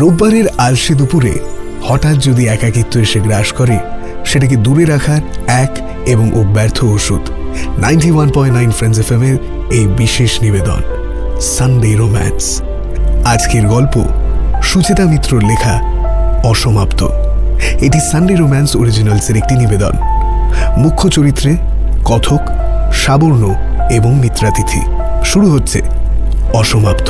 রোববারের আলসে দুপুরে হঠাৎ যদি একাকিত্ব এসে গ্রাস করে, সেটাকে দূরে রাখার এক এবং অব্যর্থ ওষুধ 91.9 ফ্রেন্ডস এফএম এর এই বিশেষ নিবেদন সানডে রোম্যান্স। আজকের গল্প সুচেতা মিত্রর লেখা অসমাপ্ত। এটি সানডে রোম্যান্স অরিজিনালসের একটি নিবেদন। মুখ্য চরিত্রে কথক, সাবর্ণ এবং মিত্রাতিথি। শুরু হচ্ছে অসমাপ্ত।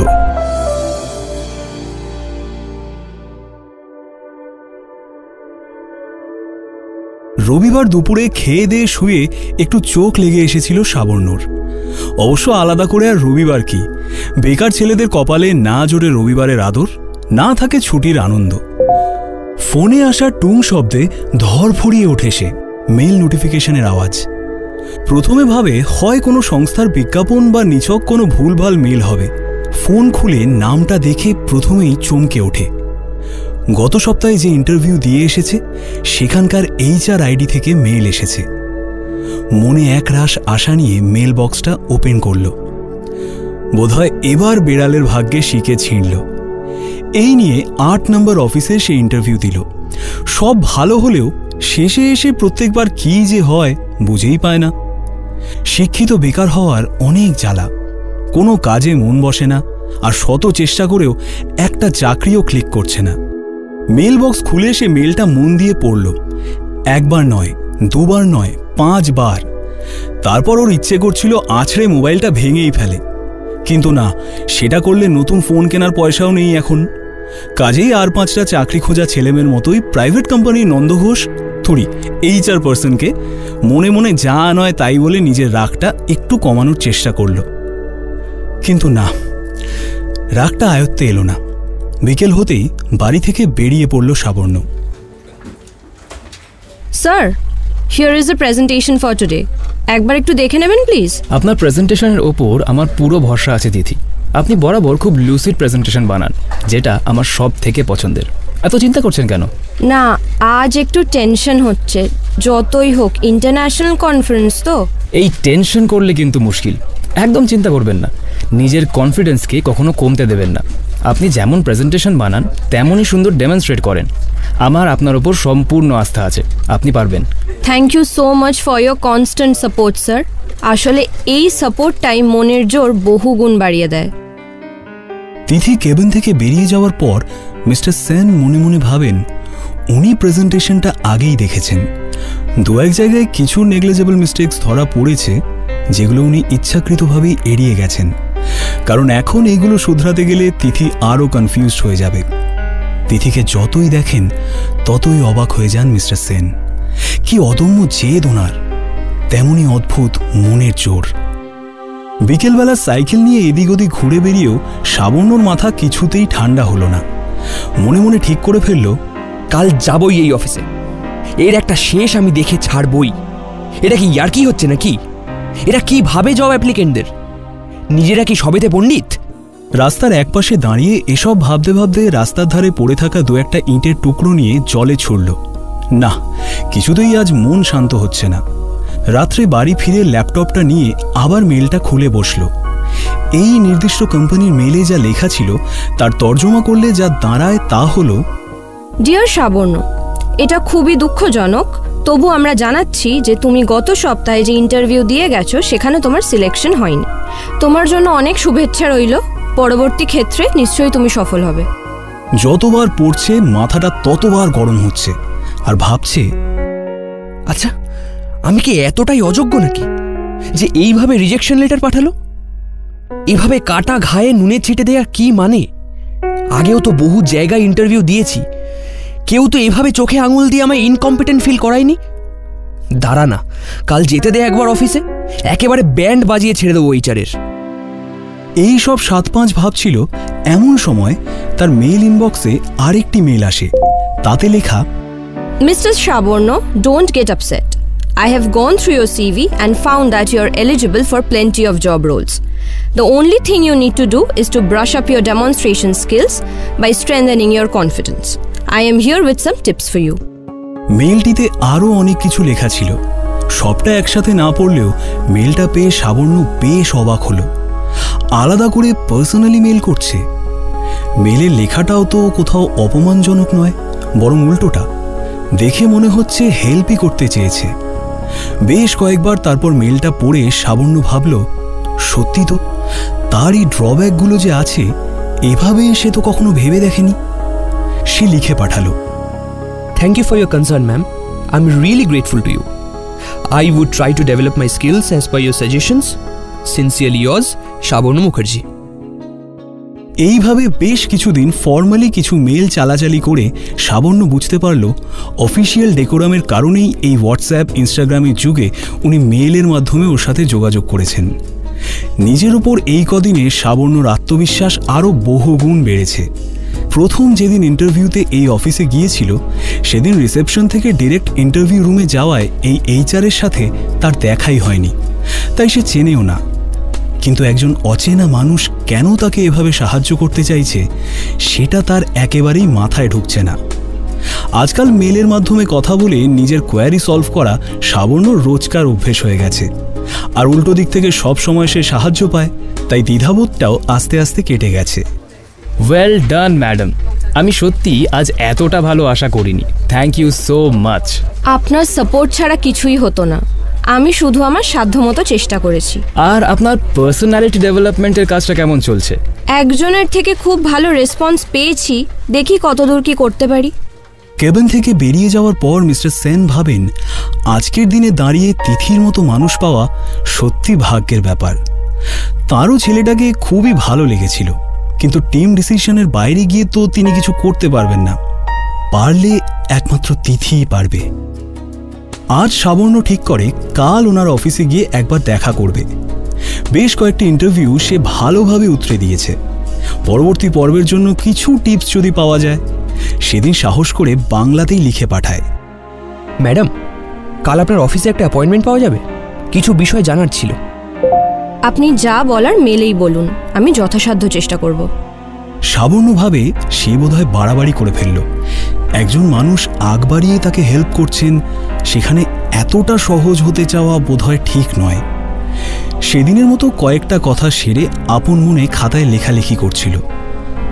রবিবার দুপুরে খেয়ে দিয়ে শুয়ে একটু চোখ লেগে এসেছিল সাবর্ণর। অবশ্য আলাদা করে আর রবিবার কি, বেকার ছেলেদের কপালে না জোরে রবিবারের আদর, না থাকে ছুটির আনন্দ। ফোনে আসা টুং শব্দে ধরফড়িয়ে ওঠে সে। মেইল নোটিফিকেশনের আওয়াজ। প্রথমে ভাবে হয় কোনো সংস্থার বিজ্ঞাপন বা নিছক কোনো ভুলভাল মেইল হবে। ফোন খুলে নামটা দেখে প্রথমেই চমকে ওঠে। গত সপ্তাহে যে ইন্টারভিউ দিয়ে এসেছে সেখানকার HR আইডি থেকে মেইল এসেছে। মনে একরাশ আশা নিয়ে মেল বক্সটা ওপেন করল। বোধহয় এবার বেড়ালের ভাগ্যে শিকে ছিঁড়ল। এই নিয়ে 8 নম্বর অফিসে সে ইন্টারভিউ দিল। সব ভালো হলেও শেষে এসে প্রত্যেকবার কী যে হয় বুঝেই পায় না। শিক্ষিত বেকার হওয়ার অনেক জ্বালা। কোনো কাজে মন বসে না, আর শত চেষ্টা করেও একটা চাকরিও ক্লিক করছে না। মেল বক্স খুলে সে মেলটা মন দিয়ে পড়ল। একবার নয়, দুবার নয়, 5 বার। তারপর ওর ইচ্ছে করছিল আছড়ে মোবাইলটা ভেঙেই ফেলে, কিন্তু না, সেটা করলে নতুন ফোন কেনার পয়সাও নেই এখন। কাজেই আর 5টা চাকরি খোঁজা ছেলেমেয়ের মতোই প্রাইভেট কোম্পানির নন্দঘোষ থুড়ি HR পার্সনকে মনে মনে যা নয় তাই বলে নিজের রাগটা একটু কমানোর চেষ্টা করল। কিন্তু না, রাগটা আয়ত্তে এলো না। বিকেল হতেই বাড়ি থেকে বেরিয়ে পড়ল Sabarna. Sir, here is the presentation for today. একবার একটু দেখে নেবেন প্লিজ। আপনার প্রেজেন্টেশনের ওপর আমার পুরো ভরসা আছে দিদি। আপনি বরাবর খুব লুসিড প্রেজেন্টেশন বানান, যেটা আমার সব থেকে পছন্দের। এত চিন্তা করছেন কেন? না, আজ একটু টেনশন হচ্ছে। যতই হোক ইন্টারন্যাশনাল কনফারেন্স তো। এই টেনশন করলে কিন্তু মুশকিল। একদম চিন্তা করবেন না। নিজের কনফিডেন্সকে কখনো কমতে দেবেন না। আপনি যেমন প্রেজেন্টেশন বানান তেমনই সুন্দর ডেমনস্ট্রেট করেন। আমার আপনার ওপর সম্পূর্ণ আস্থা আছে, আপনি পারবেন। Thank you so much for your constant support sir. আসলে এই সাপোর্টটাই মনের জোর বহুগুণ বাড়িয়ে দেয়। তিথি কেবিন থেকে বেরিয়ে যাওয়ার পর মিস্টার সেন মনে মনে ভাবেন উনি প্রেজেন্টেশনটা আগেই দেখেছেন। 2-1 জায়গায় কিছু নেগলিজেবল মিস্টেক্স ধরা পড়েছে, যেগুলো উনি ইচ্ছাকৃতভাবেই এড়িয়ে গেছেন। কারণ এখন এইগুলো শুধরাতে গেলে তিথি আরও কনফিউজড হয়ে যাবে। তিথিকে যতই দেখেন ততই অবাক হয়ে যান মিস্টার সেন। কি অদম্য জেদ ওনার, তেমনই অদ্ভুত মনের জোর। বিকেলবেলা সাইকেল নিয়ে এদিক ওদিক ঘুরে বেরিয়েও সাবর্ণর মাথা কিছুতেই ঠান্ডা হলো না। মনে মনে ঠিক করে ফেলল, কাল যাবই এই অফিসে। এর একটা শেষ আমি দেখে ছাড়বই। এটা কি ইয়ার্কি হচ্ছে নাকি? এটা কি ভাবে জব অ্যাপ্লিকেন্টদের? নিজেরা কি সবেতে পণ্ডিত? রাস্তার একপাশে দাঁড়িয়ে এসব ভাবতে ভাবতে রাস্তার ধারে পড়ে থাকা 2-1টা ইঁটের টুকরো নিয়ে জলে ছুড়ল। না, কিছুতেই আজ মন শান্ত হচ্ছে না। রাত্রে বাড়ি ফিরে ল্যাপটপটা নিয়ে আবার মেলটা খুলে বসল। এই নির্দিষ্ট কোম্পানির মেলে যা লেখা ছিল তার তর্জমা করলে যা দাঁড়ায় তা হলো, ডিয়ার সাবর্ণ, এটা খুবই দুঃখজনক, তবু আমরা জানাচ্ছি যে তুমি গত সপ্তাহে যে ইন্টারভিউ দিয়ে গেছো সেখানে তোমার সিলেকশন হয়নি। তোমার জন্য অনেক শুভেচ্ছা রইল। পরবর্তী ক্ষেত্রে নিশ্চয়ই তুমি সফল হবে। যতবার পড়ছে মাথাটা ততবার গরম হচ্ছে, আর ভাবছে, আচ্ছা, আমি কি এতটাই অযোগ্য নাকি যে এইভাবে রিজেকশন লেটার পাঠালো? এভাবে কাটা ঘায়ে নুনে ছিটে দেওয়ার কি মানে? আগেও তো বহু জায়গায় ইন্টারভিউ দিয়েছি, কেউ তো এভাবে চোখে আঙুল দিয়ে আমায় ইনকম্পিটেন্ট ফিল করায়নি। দাঁড়া না, কাল যেতে দে একবার অফিসে, একেবারে ব্যান্ড বাজিয়ে ছেড়ে দেবো এইচআরের। এই সব 7-5 ভাবছিল, এমন সময় তার মেইল ইনবক্সে আরেকটি মেইল আসে। তাতে লেখা, Mr. Saborno, don't get upset. I have gone through your CV and found that you are eligible for plenty of job roles. The only thing you need to do is to brush up your demonstration skills by strengthening your confidence. I am here with some tips for you. মেইলটিতে আরও অনেক কিছু লেখা ছিল। সবটা একসাথে না পড়লেও মেইলটা পেয়ে সাবর্ণ বেশ অবাক হলো। আলাদা করে পার্সোনালি মেইল করছে। মেলের লেখাটাও তো কোথাও অপমানজনক নয়, বরং উল্টোটা। দেখে মনে হচ্ছে হেল্পই করতে চেয়েছে। বেশ কয়েকবার তারপর মেলটা পড়ে সাবর্ণ ভাবল, সত্যি তো, তার এই ড্রব্যাকগুলো যে আছে এভাবে সে তো কখনো ভেবে দেখেনি। সে লিখে পাঠালো, Thank you for your concern, ma'am. I'm really grateful to you. I would try to develop my skills as per your suggestions. Sincerely yours, Shaborno Mukherjee. এইভাবে বেশ কিছুদিন ফর্মালি কিছু মেল চালাচালি করে সাবর্ণ বুঝতে পারল অফিসিয়াল ডেকোরামের কারণেই এই হোয়াটসঅ্যাপ ইনস্টাগ্রামের যুগে উনি মেলের মাধ্যমে ওর সাথে যোগাযোগ করেছেন। নিজের ওপর এই কদিনে সাবর্ণর আত্মবিশ্বাস আরও বহুগুণ বেড়েছে। প্রথম যেদিন ইন্টারভিউতে এই অফিসে গিয়েছিল সেদিন রিসেপশন থেকে ডিরেক্ট ইন্টারভিউ রুমে যাওয়ায় এই এইচআরের সাথে তার দেখাই হয়নি, তাই সে চেনেও না। কিন্তু একজন অচেনা মানুষ কেন তাকে এভাবে সাহায্য করতে চাইছে সেটা তার একেবারেই মাথায় ঢুকছে না। আজকাল মেলের মাধ্যমে কথা বলে নিজের কোয়ারি সলভ করা সাবর্ণর রোজকার অভ্যেস হয়ে গেছে, আর উল্টো দিক থেকে সব সময় সে সাহায্য পায়, তাই দ্বিধাবোধটাও আস্তে আস্তে কেটে গেছে। ওয়েল ডান ম্যাডাম, আমি সত্যি আজ এতটা ভালো আশা করিনি। Thank you so much. আপনার সাপোর্ট ছাড়া কিছুই হতো না। আমি শুধু আমার সাধ্যমতো চেষ্টা করেছি। আর আপনার পার্সোনালিটি ডেভেলপমেন্টের কাজটা কেমন চলছে? একজনের থেকে খুব ভালো রেসপন্স পেয়েছি, দেখি কতদূর কি করতে পারি। কেবিন থেকে বেরিয়ে যাওয়ার পর মিস্টার সেন ভাবেন, আজকের দিনে দাঁড়িয়ে তিথির মতো মানুষ পাওয়া সত্যি ভাগ্যের ব্যাপার। তারও ছেলেটাকে খুবই ভালো লেগেছিল, কিন্তু টিম ডিসিশনের বাইরে গিয়ে তো তিনি কিছু করতে পারবেন না। পারলে একমাত্র তিথিই পারবে। আজ সাবর্ণ ঠিক করে কাল ওনার অফিসে গিয়ে একবার দেখা করবে। বেশ কয়েকটি ইন্টারভিউ সে ভালোভাবে উতরে দিয়েছে। পরবর্তী পর্বের জন্য কিছু টিপস যদি পাওয়া যায়, সেদিন সাহস করে বাংলাতেই লিখে পাঠায়, ম্যাডাম, কাল আপনার অফিসে একটা অ্যাপয়েন্টমেন্ট পাওয়া যাবে? কিছু বিষয় জানার ছিল। আপনি যা বলার মেলেই বলুন, আমি যথাসাধ্য চেষ্টা করব। সাবর্ণ ভাবে সে বোধহয় বাড়াবাড়ি করে ফেলল। একজন মানুষ আগ বাড়িয়ে তাকে হেল্প করছেন, সেখানে এতটা সহজ হতে চাওয়া বোধহয় ঠিক নয়। সেদিনের মতো কয়েকটা কথা সেরে আপন মনে খাতায় লেখালেখি করছিল।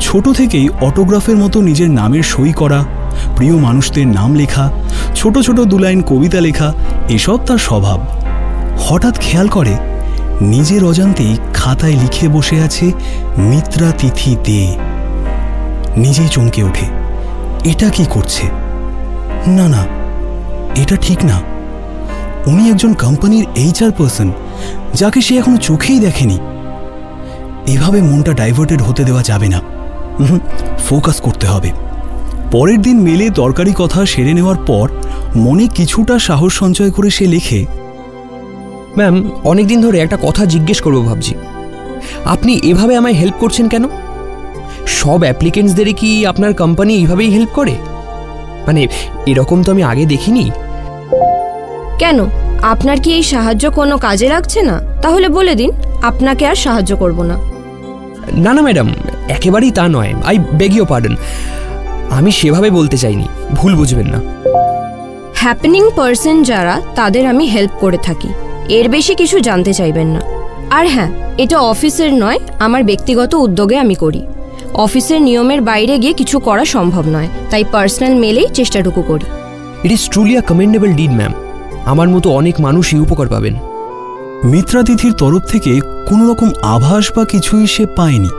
ছোট থেকেই অটোগ্রাফের মতো নিজের নামের সই করা, প্রিয় মানুষদের নাম লেখা, ছোট ছোট 2 লাইন কবিতা লেখা, এসব তার স্বভাব। হঠাৎ খেয়াল করে নিজের অজান্তেই খাতায় লিখে বসে আছে মিত্রা তিথি দে। নিজেই চমকে ওঠে, এটা কি করছে? না না, এটা ঠিক না। উনি একজন কোম্পানির এইচআর পার্সন, যাকে সে এখনো চোখেই দেখেনি। এভাবে মনটা ডাইভার্টেড হতে দেওয়া যাবে না, ফোকাস করতে হবে। পরের দিন মেলে দরকারি কথা সেরে নেওয়ার পর মনে কিছুটা সাহস সঞ্চয় করে সে লেখে, ম্যাম, অনেকদিন ধরে একটা কথা জিজ্ঞেস করবো ভাবছি। আপনি এভাবে আমায় হেল্প করছেন কেন? সব অ্যাপ্লিকেন্টসদেরই কি আপনার কোম্পানি এইভাবেই হেল্প করে? মানে এরকম তো আমি আগে দেখিনি। কেন, আপনার কি এই সাহায্য কোনো কাজে লাগছে না? তাহলে বলে দিন, আপনাকে আর সাহায্য করব না। না না ম্যাডাম, একেবারেই তা নয়। I beg your pardon. আমি সেভাবে বলতে চাইনি, ভুল বুঝবেন না। হ্যাপেনিং পার্সন যারা, তাদের আমি হেল্প করে থাকি, এর বেশি কিছু জানতে চাইবেন না। আর হ্যাঁ, এটা অফিসের নয়, আমার ব্যক্তিগত উদ্যোগে আমি করি। অফিসের নিয়মের বাইরে গিয়ে কিছু করা সম্ভব নয়, তাই পার্সোনাল মেলেই চেষ্টাটুকু করি। It is truly a commendable did ma'am. আমার মতো অনেক মানুষই উপকার পাবেন। মিত্রা তিথির তরফ থেকে কোনো রকম আভাস বা কিছুই সে পায়নি,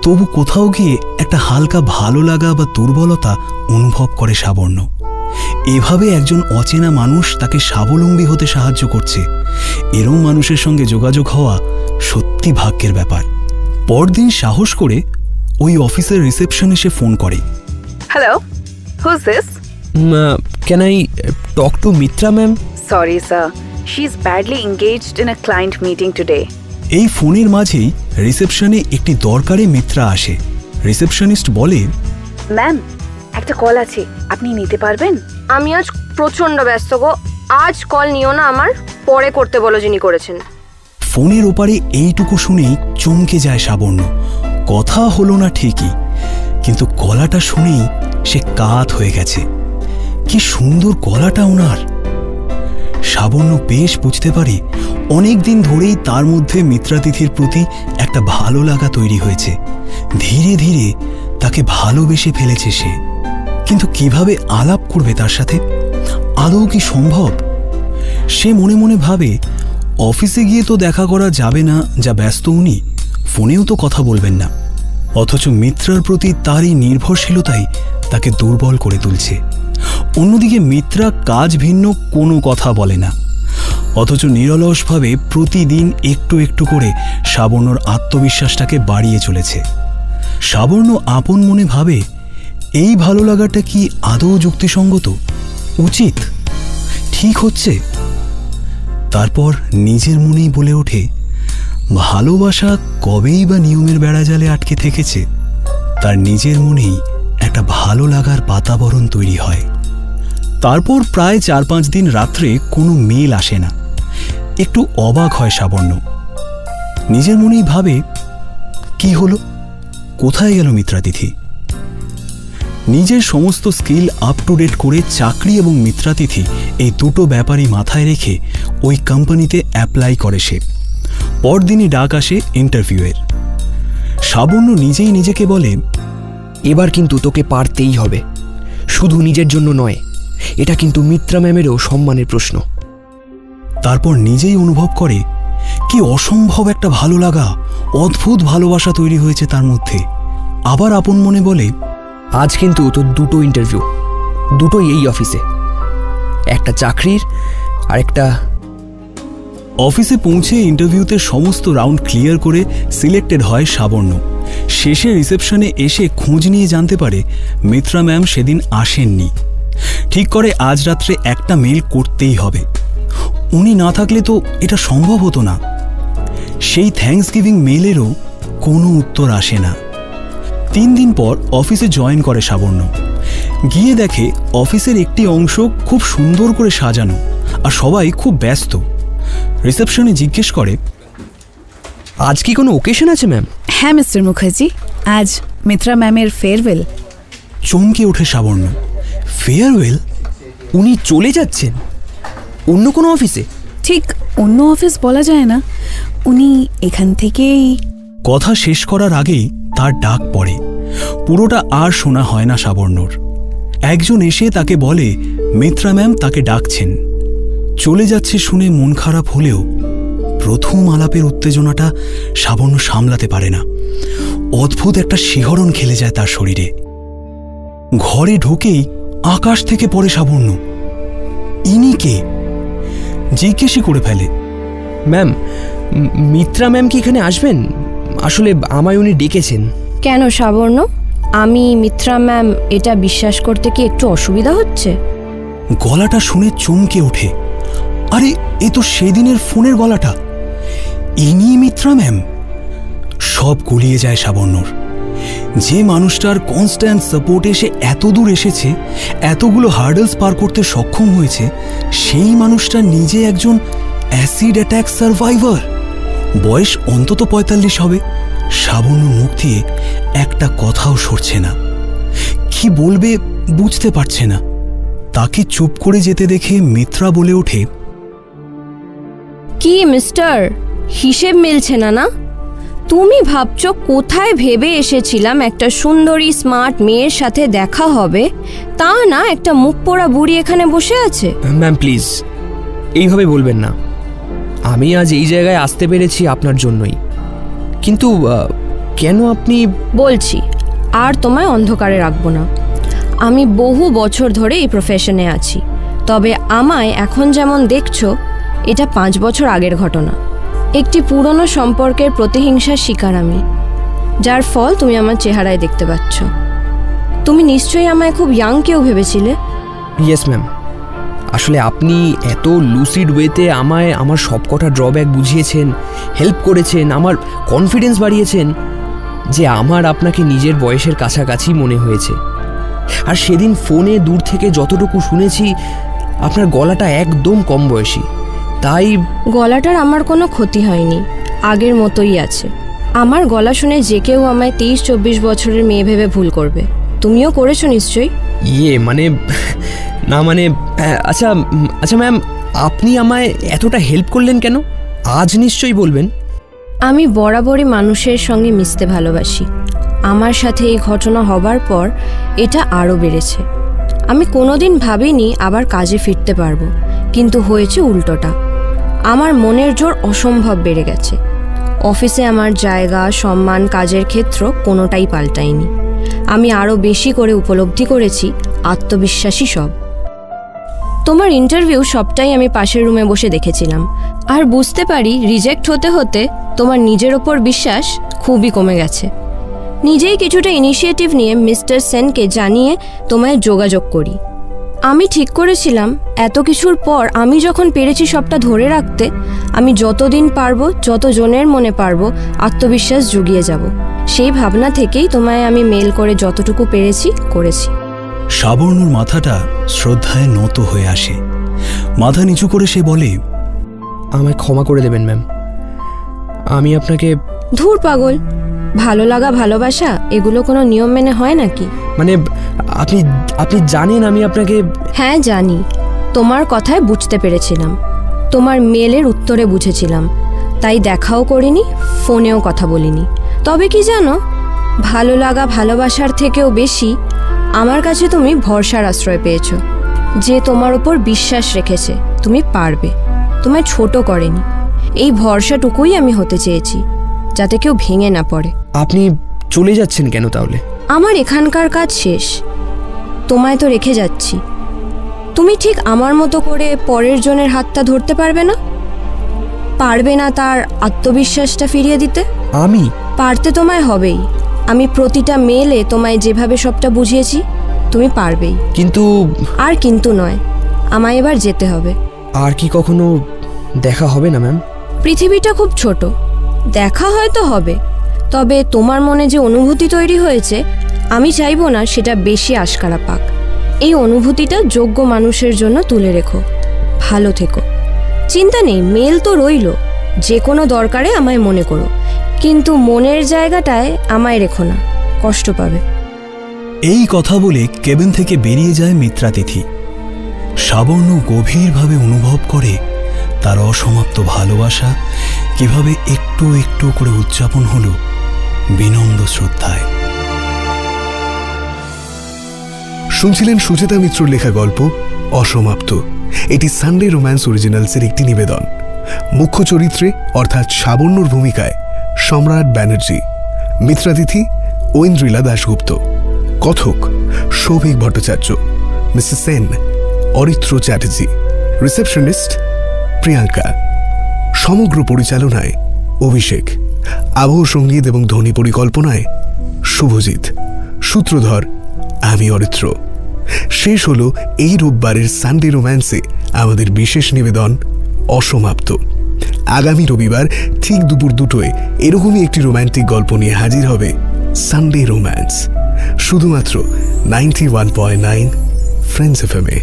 তবু কোথাও গিয়ে একটা হালকা ভালো লাগা বা দুর্বলতা অনুভব করে সাবর্ণ। এভাবে একজন অচেনা মানুষ তাকে স্বাবলম্বী হতে সাহায্য করছে, এরম মানুষের সঙ্গে যোগাযোগ হওয়া সত্যি ভাগ্যের ব্যাপার। পরদিন সাহস করে ওই অফিসের রিসেপশনে সে ফোন করে। Hello, who's this? Can I talk to Mitra ma'am? Sorry sir, she's badly engaged in a client meeting today. এই ফোনের মাঝেই রিসেপশনে একটি দরকারে মিত্রা আসে। রিসেপশনিস্ট বলে, ম্যাম, একটা কল আছে, আপনি নিতে পারবেন? আমি আজ প্রচন্ড ব্যস্ত গো, আজ কল নিও না আমার, পরে করতে বলো যিনি করেছেন। ফোনের ওপারে এইটুকু শুনেই চমকে যায় সাবর্ণ। কথা হলো না ঠিকই, কিন্তু গলাটা শুনেই সে কাত হয়ে গেছে। কি সুন্দর গলাটা ওনার। সাবর্ণ বেশ বুঝতে পারে অনেক দিন ধরেই তার মধ্যে মিত্রা তিথির প্রতি একটা একটা ভালো লাগা তৈরি হয়েছে। ধীরে ধীরে তাকে ভালোবেসে ফেলেছে সে। কিন্তু কিভাবে আলাপ করবে তার সাথে? আদৌ কি সম্ভব? সে মনে মনে ভাবে, অফিসে গিয়ে তো দেখা করা যাবে না, যা ব্যস্ত উনি, ফোনেও তো কথা বলবেন না। অথচ মিত্রার প্রতি তার এই নির্ভরশীলতাই তাকে দুর্বল করে তুলছে। অন্যদিকে মিত্রা কাজ ভিন্ন কোনো কথা বলে না, অথচ নিরলসভাবে প্রতিদিন একটু একটু করে সাবর্ণর আত্মবিশ্বাসটাকে বাড়িয়ে চলেছে। সাবর্ণ আপন মনে ভাবে, এই ভালো লাগাটা কি আদৌ যুক্তিসঙ্গত, উচিত, ঠিক হচ্ছে? তারপর নিজের মনেই বলে ওঠে, ভালোবাসা কবেই বা নিয়মের বেড়াজালে আটকে থেকেছে। তার নিজের মনেই একটা ভালো লাগার বাতাবরণ তৈরি হয়। তারপর প্রায় 4-5 দিন রাত্রে কোনো মেল আসে না। একটু অবাক হয় সাবর্ণ। নিজের মনেই ভাবে, কি হলো, কোথায় গেল মিত্রাতিথি? নিজের সমস্ত স্কিল আপ টু ডেট করে চাকরি এবং মিত্রাতিথি এই দুটো ব্যাপারই মাথায় রেখে ওই কোম্পানিতে অ্যাপ্লাই করে সে। পরদিনই ডাক আসে ইন্টারভিউয়ের। সাবর্ণ নিজেই নিজেকে বলে, এবার কিন্তু তোকে পারতেই হবে, শুধু নিজের জন্য নয়, এটা কিন্তু মিত্রা ম্যামেরও সম্মানের প্রশ্ন। তারপর নিজেই অনুভব করে কি অসম্ভব একটা ভালো লাগা, অদ্ভুত ভালোবাসা তৈরি হয়েছে তার মধ্যে। আবার আপন মনে বলে, আজ কিন্তু তোর দুটো ইন্টারভিউ, দুটোই এই অফিসে, একটা চাকরির আর একটা। অফিসে পৌঁছে ইন্টারভিউতে সমস্ত রাউন্ড ক্লিয়ার করে সিলেক্টেড হয় সাবর্ণ। শেষে রিসেপশনে এসে খোঁজ নিয়ে জানতে পারে মিত্রা ম্যাম সেদিন আসেননি। ঠিক করে আজ রাত্রে একটা মেল করতেই হবে। উনি না থাকলে তো এটা সম্ভব হতো না। সেই থ্যাঙ্কস গিভিং মেলেরও কোনো উত্তর আসে না। 3 দিন পর অফিসে জয়েন করে সাবর্ণ। গিয়ে দেখে অফিসের একটি অংশ খুব সুন্দর করে সাজানো আর সবাই খুব ব্যস্ত। রিসেপশনে জিজ্ঞেস করে, আজ কি কোনো ওকেশন আছে ম্যাম? হ্যাঁ মিস্টার মুখার্জি, আজ মিত্রা ম্যামের ফেয়ারওয়েল। চমকে ওঠে সাবর্ণ। ফেয়ারওয়েল? উনি চলে যাচ্ছেন অন্য কোনো অফিসে? ঠিক অন্য অফিস বলা যায় না, উনি এখান থেকেই। কথা শেষ করার আগেই তার ডাক পড়ে। পুরোটা আর শোনা হয় না সাবর্ণর। একজন এসে তাকে বলে মিত্রা ম্যাম তাকে ডাকছেন। চলে যাচ্ছে শুনে মন খারাপ হলেও প্রথম আলাপের উত্তেজনাটা সাবর্ণ সামলাতে পারে না। অদ্ভুত একটা শিহরণ খেলে যায় তার শরীরে। ঘরে ঢুকেই আকাশ থেকে পড়ে সাবর্ণ, ইনি কে? জিজ্ঞেসই করে ফেলে, ম্যাম, মিত্রা ম্যাম কি এখানে আসবেন? আসলে আমায় উনি ডেকেছেন। কেন সাবর্ণ, আমি মিত্রা ম্যাম এটা বিশ্বাস করতে কি একটু অসুবিধা হচ্ছে? গলাটা শুনে চমকে ওঠে। আরে এ তো সেদিনের ফোনের গলাটা। ইনি মিত্রা ম্যাম। সব গুলিয়ে যায় সাবর্ণর। যে মানুষটার কনস্ট্যান্ট সাপোর্টে সে এত দূর এসেছে, এতগুলো হার্ডলস পার করতে সক্ষম হয়েছে, সেই মানুষটা নিজে একজন অ্যাসিড অ্যাটাক সার্ভাইভার। বয়স অন্তত 45 হবে। সাবর্ণ মুখ দিয়ে একটা কথাও সরছে না। কি বলবে বুঝতে পারছে না। তাকে চুপ করে যেতে দেখে মিত্রা বলে ওঠে, কি মিস্টার, হিসেব মিলছে না না? তুমি ভাবছো কোথায় ভেবে এসেছিলাম একটা সুন্দরী স্মার্ট মেয়ের সাথে দেখা হবে, তা না একটা মুখ পোড়া বুড়ি এখানে বসে আছে। ম্যাম প্লিজ এইভাবে বলবেন না। আমি আজ এই জায়গায় আসতে পেরেছি আপনার জন্যই, কিন্তু কেন আপনি? বলছি, আর তোমায় অন্ধকারে রাখবো না। আমি বহু বছর ধরে এই প্রফেশনে আছি, তবে আমায় এখন যেমন দেখছো এটা 5 বছর আগের ঘটনা। একটি পুরনো সম্পর্কের প্রতিহিংসার শিকার আমি, যার ফল তুমি আমার চেহারায় দেখতে পাচ্ছ। তুমি নিশ্চয়ই আমায় খুব ইয়াং কেউ ভেবেছিলে। ইয়েস ম্যাম, আসলে আপনি এত লুসিড ওয়েতে আমায় আমার সবকটা ড্রব্যাক বুঝিয়েছেন, হেল্প করেছেন, আমার কনফিডেন্স বাড়িয়েছেন, যে আমার আপনাকে নিজের বয়সের কাছাকাছি মনে হয়েছে। আর সেদিন ফোনে দূর থেকে যতটুকু শুনেছি আপনার গলাটা একদম কম বয়সী, তাই। গলাটার আমার কোনো ক্ষতি হয়নি, আগের মতোই আছে। আমার গলা শুনে যে কেউ আমায় 23-24 বছরের মেয়ে ভেবে ভুল করবে। তুমিও করেছো নিশ্চয়ই। মানে না মানে আচ্ছা আচ্ছা ম্যাম, আপনি আমায় এতটা হেল্প করলেন কেন? আজ নিশ্চয়ই বলবেন। আমি বরাবরই মানুষের সঙ্গে মিশতে ভালোবাসি। আমার সাথে এই ঘটনা হবার পর এটা আরও বেড়েছে। আমি কোনোদিন ভাবিনি আবার কাজে ফিরতে পারবো, কিন্তু হয়েছে উল্টোটা। আমার মনের জোর অসম্ভব বেড়ে গেছে। অফিসে আমার জায়গা, সম্মান, কাজের ক্ষেত্র কোনোটাই পাল্টায়নি। আমি আরও বেশি করে উপলব্ধি করেছি আত্মবিশ্বাসী সব। তোমার ইন্টারভিউ সবটাই আমি পাশের রুমে বসে দেখেছিলাম, আর বুঝতে পারি রিজেক্ট হতে হতে তোমার নিজের ওপর বিশ্বাস খুবই কমে গেছে। নিজেই কিছুটা ইনিশিয়েটিভ নিয়ে মিস্টার সেনকে জানিয়ে তোমায় যোগাযোগ করি। আমি ঠিক করেছিলাম এত কিছুর পর আমি যখন পেরেছি সবটা ধরে রাখতে, আমি যতদিন পারবো, যতজনের মনে পারবো আত্মবিশ্বাস জুগিয়ে যাব। সেই ভাবনা থেকেই তোমায় আমি মেল করে যতটুকু পেরেছি করেছি। সাবর্ণর মাথাটা শ্রদ্ধায় নত হয়ে আসে। মাথা নিচু করে সে বলে, আমায় ক্ষমা করে দেবেন ম্যাম, আমি আপনাকে... ধুর পাগল, ভালো লাগা, ভালোবাসা এগুলো কোনো নিয়ম মেনে হয় নাকি? মানে আপনি জানেন আমি আপনাকে... হ্যাঁ জানি, তোমার কথায় বুঝতে পেরেছিলাম, তোমার মেলের উত্তরে বুঝেছিলাম, তাই দেখাও করিনি, ফোনেও কথা বলিনি। তবে কি জানো, ভালো লাগা ভালোবাসার থেকেও বেশি আমার কাছে তুমি ভরসার আশ্রয় পেয়েছো। যে তোমার ওপর বিশ্বাস রেখেছে তুমি পারবে, তোমায় ছোট করেনি। এই ভরসাটুকুই আমি হতে চেয়েছি, যাতে কেউ ভেঙে না পড়ে। আপনি চলে যাচ্ছেন কেন তাহলে? আমার এখানকার কাজ শেষ, তোমায় তো রেখে যাচ্ছি। তুমি ঠিক আমার মতো করে পরের জনের হাতটা ধরতে পারবে না? পারবে না তার আত্মবিশ্বাসটা ফিরিয়ে দিতে? আমি পারতে তোমায় হবেই। আমি প্রতিটা মেলে তোমায় যেভাবে সবটা বুঝিয়েছি তুমি পারবেই। কিন্তু... আর কিন্তু নয়, আমায় এবার যেতে হবে। আর কি কখনো দেখা হবে না ম্যাম? পৃথিবীটা খুব ছোট, দেখা হয়তো হবে, তবে তোমার মনে যে অনুভূতি তৈরি হয়েছে আমি চাইবো না সেটা বেশি আশকারা পাক। এই অনুভূতিটা যোগ্য মানুষের জন্য তুলে রেখো। ভালো থেকো। চিন্তা নেই, মেল তো রইল, যে কোনো দরকারে আমায় মনে করো, কিন্তু মনের জায়গাটায় আমায় রেখো না, কষ্ট পাবে। এই কথা বলে কেবিন থেকে বেরিয়ে যায় মিত্রাতিথি। সাবর্ণ গভীরভাবে অনুভব করে তার অসমাপ্ত ভালোবাসা কিভাবে একটু একটু করে উদযাপন হলো বিনম্র শ্রদ্ধায়। শুনছিলেন সুচেতা মিত্রর লেখা গল্প অসমাপ্ত। এটি সানডে রোম্যান্স অরিজিনালসের একটি নিবেদন। মুখ্য চরিত্রে অর্থাৎ সাবর্ণর ভূমিকায় সম্রাট ব্যানার্জি, মিত্রাতিথি ঐন্দ্রিলা দাশগুপ্ত, কথক সৌভিক ভট্টাচার্য, মিসেস সেন অরিত্র চ্যাটার্জি, রিসেপশনিস্ট প্রিয়াঙ্কা। সমগ্র পরিচালনায় অভিষেক, আবহ সঙ্গীত এবং ধ্বনি পরিকল্পনায় শুভজিৎ, সূত্রধর আমি অরিত্র। শেষ হলো এই রোববারের সানডে রোম্যান্সে আমাদের বিশেষ নিবেদন অসমাপ্ত। আগামী রবিবার ঠিক দুপুর 2টায় এরকমই একটি রোম্যান্টিক গল্প নিয়ে হাজির হবে সানডে রোম্যান্স, শুধুমাত্র 91.9 ফ্রেন্ডস এফএম এ।